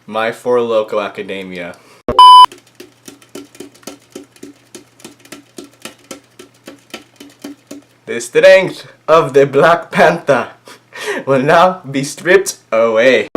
My For Loco Academia. The strength of the Black Panther will now be stripped away.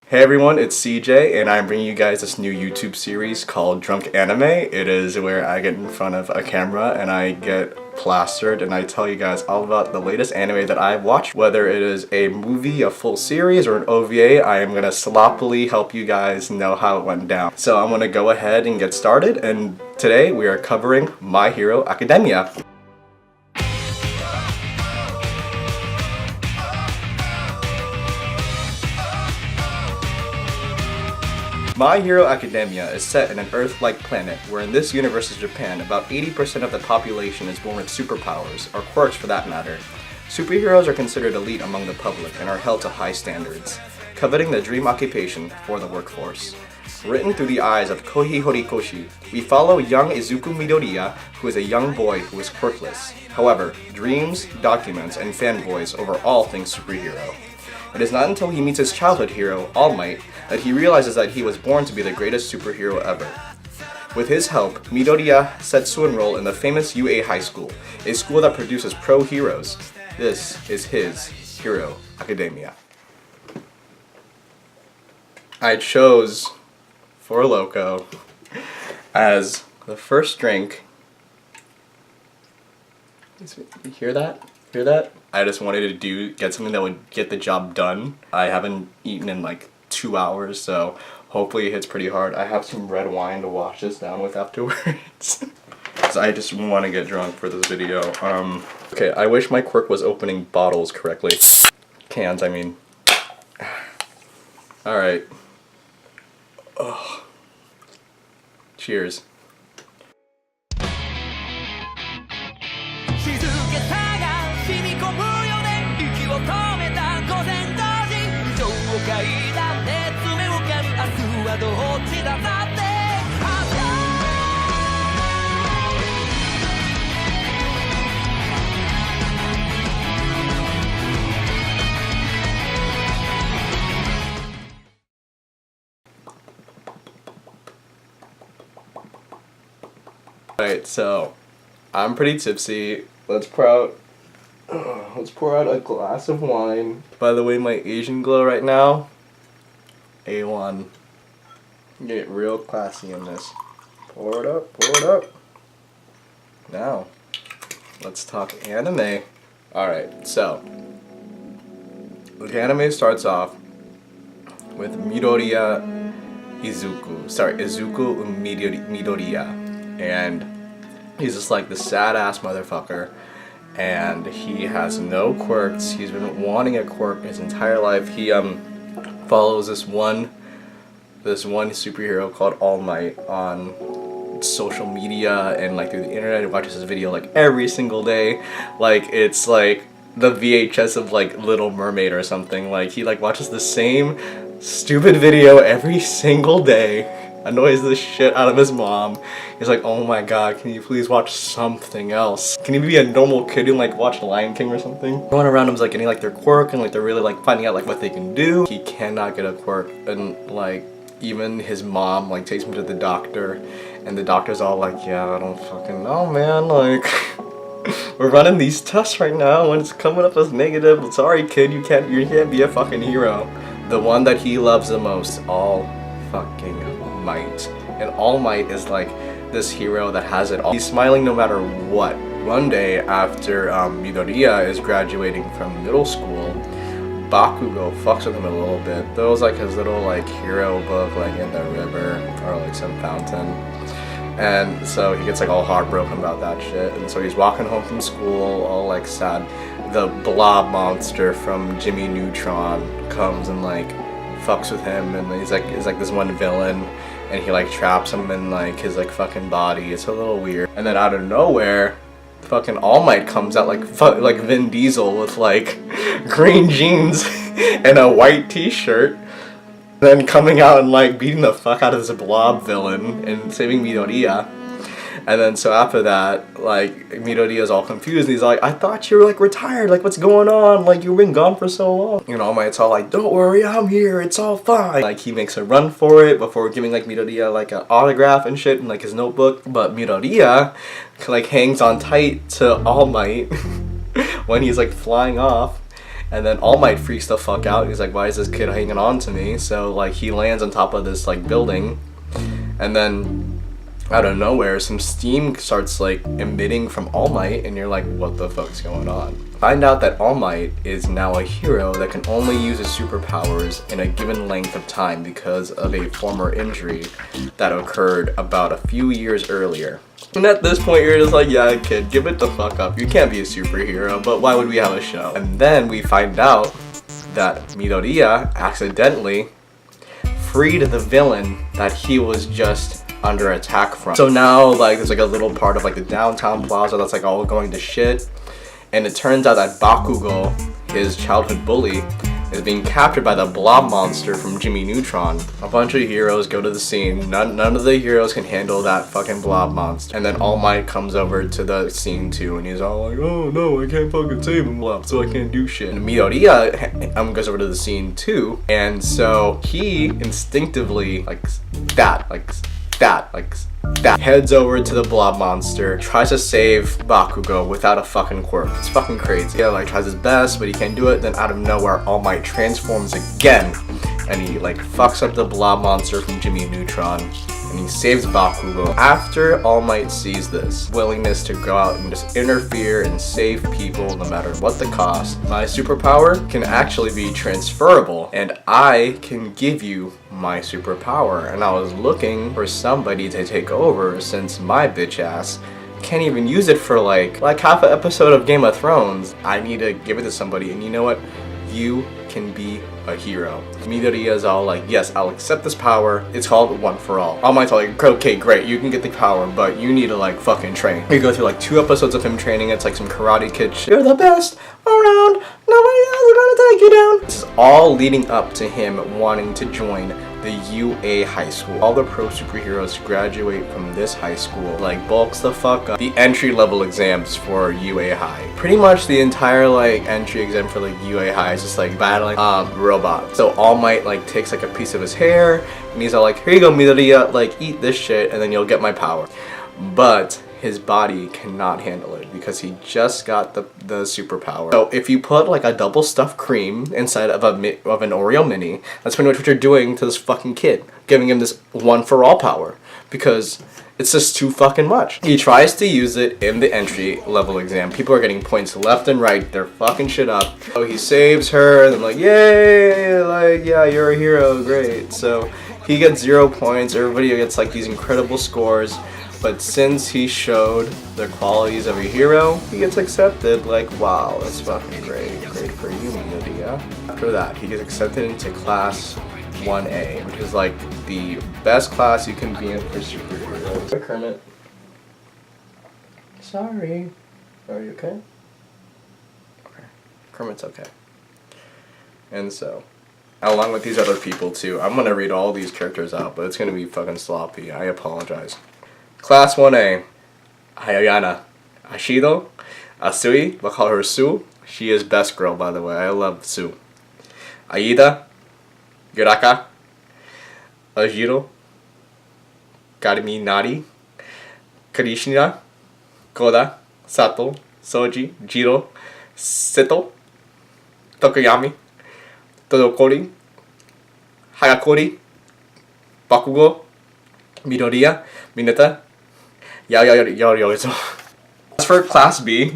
Hey everyone, it's CJ, and I'm bringing you guys this new YouTube series called Drunk Anime. It is where I get in front of a camera and I get plastered and I tell you guys all about the latest anime that I've watched. Whether it is a movie, a full series, or an OVA, I am gonna sloppily help you guys know how it went down. So I'm gonna go ahead and get started, and today we are covering My Hero Academia. My Hero Academia is set in an Earth-like planet where in this universe is Japan, about 80% of the population is born with superpowers, or quirks for that matter. Superheroes are considered elite among the public and are held to high standards, coveting the dream occupation for the workforce. Written through the eyes of Kohi Horikoshi, we follow young Izuku Midoriya, who is a young boy who is quirkless. However, dreams, documents, and fanboys over all things superhero. It is not until he meets his childhood hero, All Might, that he realizes that he was born to be the greatest superhero ever. With his help, Midoriya sets to enroll in the famous UA High School, a school that produces pro heroes. This is his Hero Academia. I chose For Loco as the first drink. You hear that? Hear that? I just wanted to get something that would get the job done. I haven't eaten in like 2 hours, so hopefully it hits pretty hard. I have some red wine to wash this down with afterwards. So I just want to get drunk for this video. Okay, I wish my quirk was opening bottles correctly. Cans, I mean. Alright. Cheers. Alright, so I'm pretty tipsy. Let's pour out a glass of wine. By the way, my Asian glow right now, A1. Get real classy in this. Pour it up, pour it up. Now, let's talk anime. Alright, so the anime starts off with Izuku Midoriya. And he's just like the sad ass motherfucker. And he has no quirks. He's been wanting a quirk his entire life. He follows this one superhero called All Might on social media and like through the internet. He watches his video like every single day. Like it's like the VHS of like Little Mermaid or something. Like he like watches the same stupid video every single day. Annoys the shit out of his mom. He's like, oh my god, can you please watch something else? Can you be a normal kid and like watch Lion King or something? Everyone around him's like getting like their quirk and like they're really like finding out like what they can do. He cannot get a quirk, and like even his mom like takes him to the doctor, and the doctor's all like, yeah, I don't fucking know, man, like we're running these tests right now and it's coming up as negative. Sorry kid, you can't be a fucking hero. The one that he loves the most, All fucking Might. And All Might is like this hero that has it all. He's smiling no matter what. One day after Midoriya is graduating from middle school, Bakugo fucks with him a little bit. Throws like his little like hero book like in the river or like some fountain. And so he gets like all heartbroken about that shit. And so he's walking home from school all like sad. The blob monster from Jimmy Neutron comes and like fucks with him, and he's like this one villain, and he like traps him in like his like fucking body. It's a little weird. And then out of nowhere, fucking All Might comes out like Vin Diesel with like green jeans and a white t-shirt, then coming out and like beating the fuck out of this blob villain and saving Midoriya. And then so after that, like, Midoriya is all confused. He's like, I thought you were like retired. Like, what's going on? Like, you've been gone for so long. And All Might's all like, don't worry, I'm here. It's all fine. Like, he makes a run for it before giving like Midoriya like an autograph and shit in like his notebook. But Midoriya like hangs on tight to All Might when he's like flying off. And then All Might freaks the fuck out. He's like, why is this kid hanging on to me? So like he lands on top of this like building, and then out of nowhere some steam starts like emitting from All Might, and you're like, what the fuck's going on? Find out that All Might is now a hero that can only use his superpowers in a given length of time because of a former injury that occurred about a few years earlier. And at this point you're just like, yeah kid, give it the fuck up. You can't be a superhero, but why would we have a show? And then we find out that Midoriya accidentally freed the villain that he was just under attack from. So now like there's like a little part of like the downtown plaza that's like all going to shit. And it turns out that Bakugo, his childhood bully, is being captured by the blob monster from Jimmy Neutron. A bunch of heroes go to the scene. None of the heroes can handle that fucking blob monster. And then All Might comes over to the scene too, and he's all like, oh no, I can't fucking save him, so I can't do shit. And Midoriya goes over to the scene too, and so he instinctively heads over to the blob monster, tries to save Bakugo without a fucking quirk. It's fucking crazy. He like tries his best, but he can't do it. Then out of nowhere, All Might transforms again, and he like fucks up the blob monster from Jimmy Neutron, and he saves Bakugo. After All Might sees this willingness to go out and just interfere and save people no matter what the cost, my superpower can actually be transferable, and I can give you my superpower. And I was looking for somebody to take over since my bitch ass can't even use it for like half an episode of Game of Thrones. I need to give it to somebody, and you know what? You can be a hero. Midoriya is all like, yes, I'll accept this power. It's called One for All. All Might's like, okay, great, you can get the power, but you need to like fucking train. You go through like 2 episodes of him training. It's like some Karate Kid shit. You're the best around. Nobody else is gonna take you down. This is all leading up to him wanting to join the UA high school. All the pro superheroes graduate from this high school, like bulks the fuck up. The entry level exams for UA high. Pretty much the entire like entry exam for like UA high is just like battling robots. So All Might like takes like a piece of his hair, and he's all like, here you go Midoriya, like eat this shit and then you'll get my power. But his body cannot handle it because he just got the superpower. So if you put like a double stuffed cream inside of an Oreo mini, that's pretty much what you're doing to this fucking kid, giving him this One for All power, because it's just too fucking much. He tries to use it in the entry level exam. People are getting points left and right. They're fucking shit up. So he saves her, and I'm like, yay, like, yeah, you're a hero, great. So he gets 0 points. Everybody gets like these incredible scores. But since he showed the qualities of a hero, he gets accepted. Like, wow, that's fucking great. Great for you, Midoriya. After that, he gets accepted into class 1A, which is like the best class you can be in for superheroes. Hey, Kermit. Sorry. Are you okay? Okay. Kermit's okay. And so, along with these other people too, I'm gonna read all these characters out, but it's gonna be fucking sloppy. I apologize. Class 1A, Hayayana, Ashido, Asui, we'll call her Sue. She is best girl, by the way. I love Sue. Aida, Yuraka, Ajiro, Garimi Nari, Karishina, Koda, Sato, Soji, Jiro, Seto, Tokoyami, Todokori, Hagakori, Bakugo, Midoriya, Mineta, As for Class B,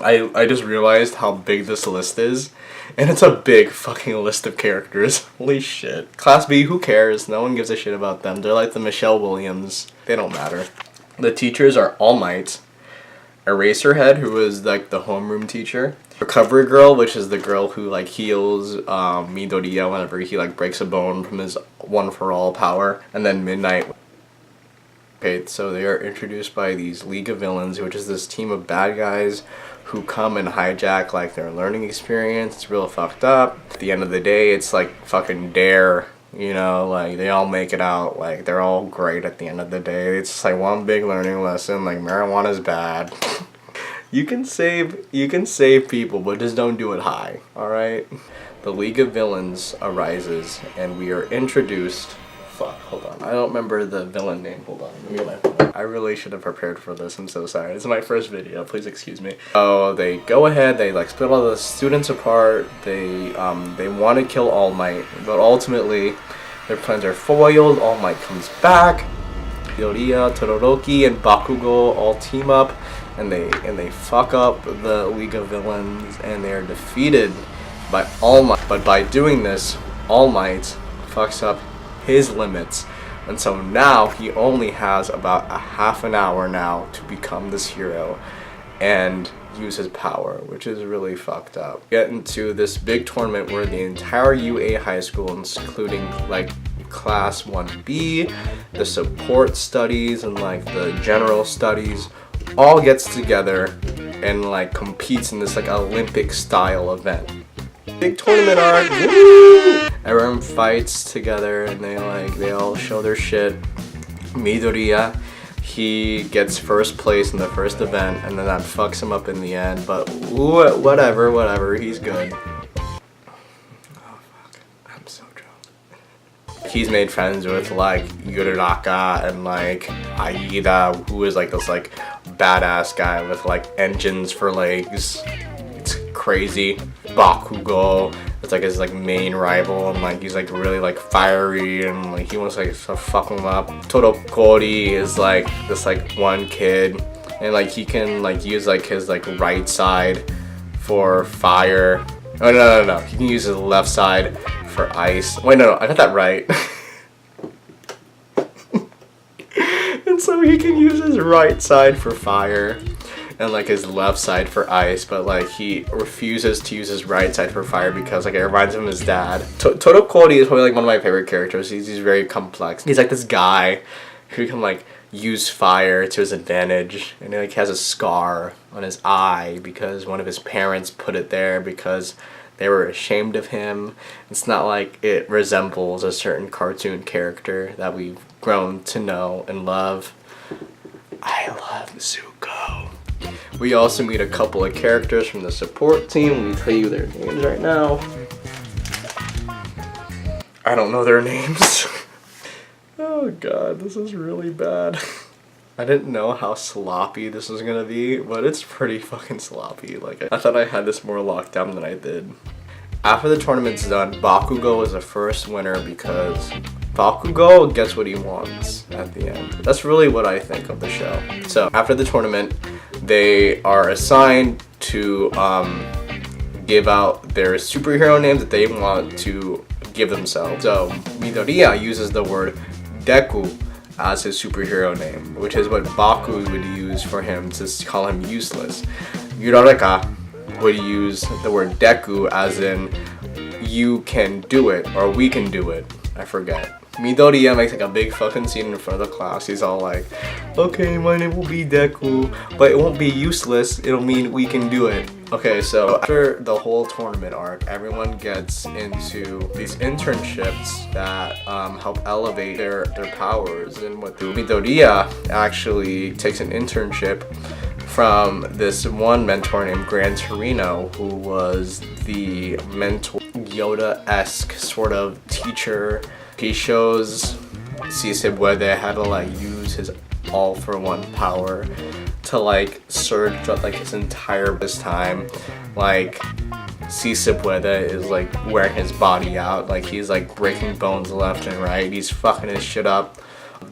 I just realized how big this list is, and it's a big fucking list of characters. Holy shit. Class B, who cares? No one gives a shit about them. They're like the Michelle Williams. They don't matter. The teachers are All Might, Eraserhead, who is like the homeroom teacher, Recovery Girl, which is the girl who like heals Midoriya whenever he like breaks a bone from his One for All power, and then Midnight. Okay, so they are introduced by these League of Villains, which is this team of bad guys who come and hijack like their learning experience. It's real fucked up. At the end of the day, it's like fucking Dare You know, like they all make it out, like they're all great at the end of the day. It's just like one big learning lesson, like marijuana is bad. You can save people, but just don't do it high, alright? The League of Villains arises and we are introduced. Fuck, hold on. I don't remember the villain name. Hold on. Let me get my phone. I really should have prepared for this. I'm so sorry. This is my first video. Please excuse me. Oh, they go ahead. They like split all the students apart. They want to kill All Might, but ultimately their plans are foiled. All Might comes back. Midoriya, Todoroki, and Bakugo all team up, and they fuck up the League of Villains, and they are defeated by All Might. But by doing this, All Might fucks up his limits, and so now he only has about a half an hour now to become this hero and use his power, which is really fucked up. Get into this big tournament where the entire UA high school, including like class 1B, the support studies, and like the general studies, all gets together and like competes in this like Olympic style event. Big tournament arc. Woo! Everyone fights together and they all show their shit. Midoriya, he gets first place in the first event, and then that fucks him up in the end, but whatever, he's good. Oh fuck, I'm so drunk. He's made friends with like Yuraraka and like Aida, who is like this like badass guy with like engines for legs. It's crazy. Bakugo, it's like his like main rival, and like he's like really like fiery, and like he wants like to fuck him up. Todokori is like this like one kid, and like he can like use like his like right side for fire. Oh no, he can use his left side for ice. Wait, no, I got that right. And so he can use his right side for fire and like his left side for ice, but like he refuses to use his right side for fire because like it reminds him of his dad. Todokori is probably like one of my favorite characters. He's very complex. He's like this guy who can like use fire to his advantage, and he like has a scar on his eye because one of his parents put it there because they were ashamed of him. It's not like it resembles a certain cartoon character that we've grown to know and love. I love Zuko. We also meet a couple of characters from the support team. Let me tell you their names right now. I don't know their names. Oh god, this is really bad. I didn't know how sloppy this was gonna be, but it's pretty fucking sloppy. Like, I thought I had this more locked down than I did. After the tournament's done, Bakugo is the first winner because Bakugo gets what he wants at the end. That's really what I think of the show. So after the tournament, they are assigned to give out their superhero names that they want to give themselves. So Midoriya uses the word Deku as his superhero name, which is what Baku would use for him to call him useless. Yuraraka would use the word Deku as in you can do it or we can do it. I forget. Midoriya makes like a big fucking scene in front of the class. He's all like, okay, my name will be Deku, but it won't be useless, it'll mean we can do it. Okay, so after the whole tournament arc, everyone gets into these internships that help elevate their powers. And what Midoriya actually takes an internship from this one mentor named Gran Torino, who was the mentor, Yoda-esque sort of teacher. He shows Sisebwede how to like use his all-for-one power to like surge throughout like his entire time. Like Sisebwede is like wearing his body out, like he's like breaking bones left and right, he's fucking his shit up.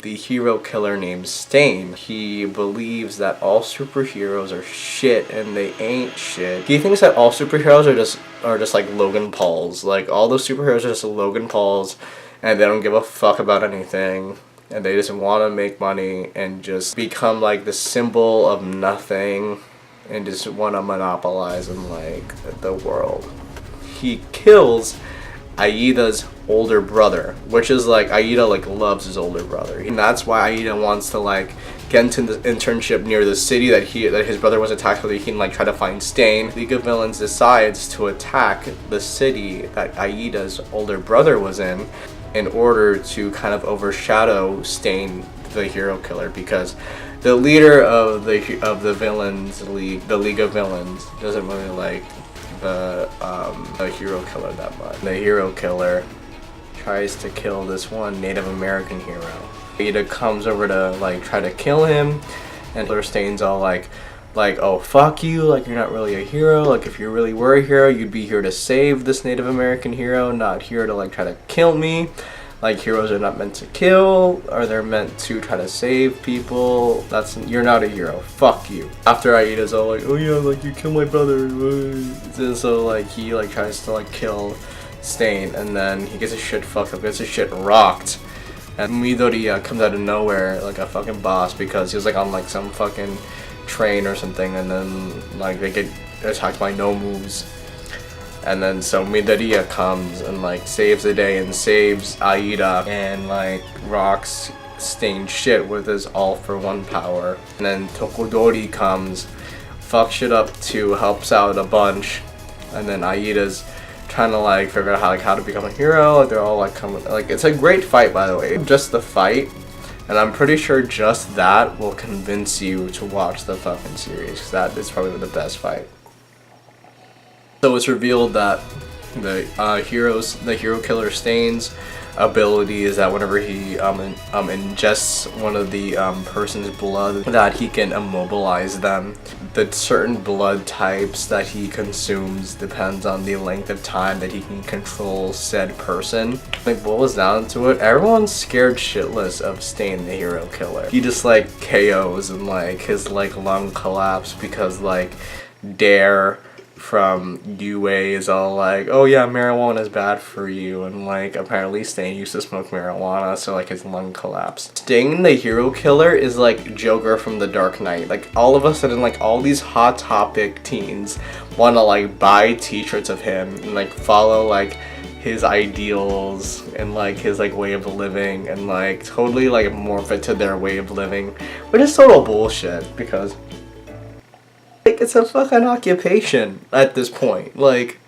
The hero killer named Stain, he believes that all superheroes are shit and they ain't shit. He thinks that all superheroes are just like Logan Pauls. Like all those superheroes are just Logan Pauls and they don't give a fuck about anything. And they just want to make money and just become like the symbol of nothing and just want to monopolize in like the world. He kills Aida's older brother, which is like Aida like loves his older brother, and that's why Aida wants to like get into the internship near the city that his brother was attacked, so that he can like try to find Stain. League of Villains decides to attack the city that Aida's older brother was in, in order to kind of overshadow Stain, the hero killer, because the leader of the villains league, the League of Villains, doesn't really like the hero killer that much. The hero killer tries to kill this one Native American hero. Ida comes over to like try to kill him, and Stain's all like, oh fuck you, like you're not really a hero, like if you really were a hero you'd be here to save this Native American hero, not here to like try to kill me. Like heroes are not meant to kill, or they're meant to try to save people. You're not a hero, fuck you. After Aida's all like, oh yeah, like you killed my brother, and so like he like tries to like kill Stain, and then he gets his shit fucked up, gets his shit rocked. And Midoriya comes out of nowhere like a fucking boss, because he was like on like some fucking train or something, and then like they get attacked by no moves. And then so Midoriya comes and like saves the day and saves Aida and like rocks Stain's shit with his all-for-one power. And then Tokodori comes, fucks shit up too, helps out a bunch, and then Aida's trying to like figure out how to become a hero. Like they're all like coming, like it's a great fight, by the way. Just the fight, and I'm pretty sure just that will convince you to watch the fucking series, because that is probably the best fight. So it's revealed that the hero killer Stain's ability is that whenever he ingests one of the person's blood, that he can immobilize them. The certain blood types that he consumes depends on the length of time that he can control said person. Like boils down to it, everyone's scared shitless of Stain, the hero killer. He just like KOs and like his like lung collapse, because like Dare from UA is all like, oh yeah, marijuana is bad for you, and like apparently Stain used to smoke marijuana, so like his lung collapsed. Sting, the hero killer, is like Joker from The Dark Knight. Like all of a sudden, like all these Hot Topic teens want to like buy t-shirts of him and like follow like his ideals and like his like way of living, and like totally like morph it to their way of living, which is total bullshit, because like it's a fucking occupation at this point. Like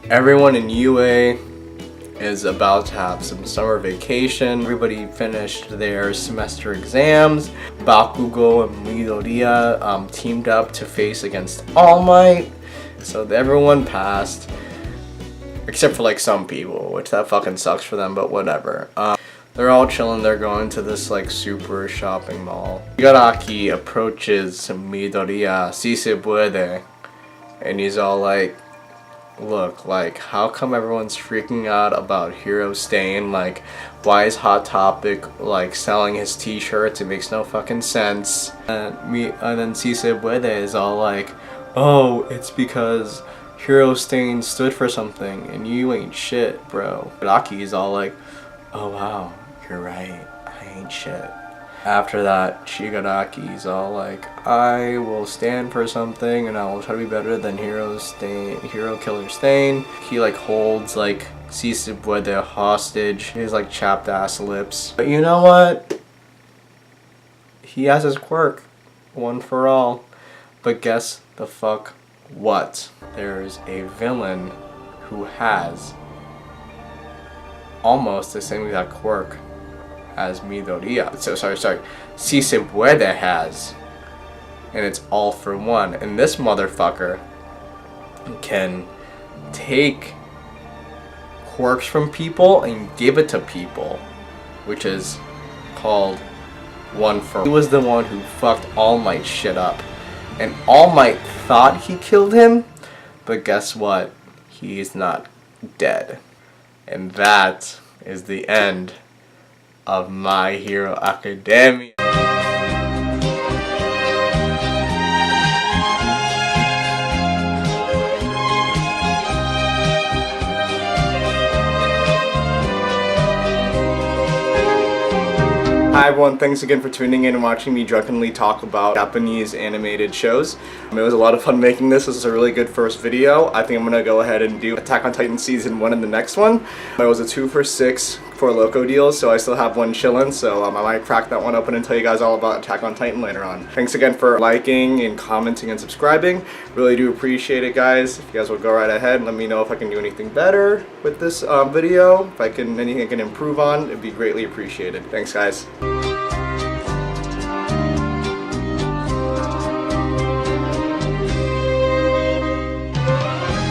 everyone in UA is about to have some summer vacation. Everybody finished their semester exams. Bakugo and Midoriya teamed up to face against All Might. So everyone passed, except for like some people, which that fucking sucks for them, but whatever. They're all chilling, they're going to this like super shopping mall. Shigaraki approaches Midoriya, si se puede, and he's all like, look, like how come everyone's freaking out about Hero Stain? Like why is Hot Topic like selling his t-shirts? It makes no fucking sense. And then si se puede is all like, oh, it's because Hero Stain stood for something and you ain't shit, bro. Shigaraki is all like, oh wow, you're right, I ain't shit. After that, Shigaraki's all like, I will stand for something and I will try to be better than hero killer Stain. He like holds like si se puede hostage, his like chapped ass lips. But you know what? He has his quirk, one for all. But guess the fuck what? There's a villain who has almost the same exact quirk as Midoriya. So sorry, si se puede has, and it's all for one. And this motherfucker can take quirks from people and give it to people, which is called one for. He was the one who fucked All Might shit up, and All Might thought he killed him, but guess what? He's not dead. And that is the end of My Hero Academia. Hi everyone, thanks again for tuning in and watching me drunkenly talk about Japanese animated shows. It was a lot of fun making this. This is a really good first video. I think I'm gonna go ahead and do Attack on Titan Season 1 in the next one. It was a 2 for $6 for Loco deals, so I still have one chillin', so I might crack that one open and tell you guys all about Attack on Titan later on. Thanks again for liking and commenting and subscribing. Really do appreciate it, guys. If you guys will go right ahead and let me know if I can do anything better with this video, if I can anything I can improve on, it'd be greatly appreciated. Thanks, guys.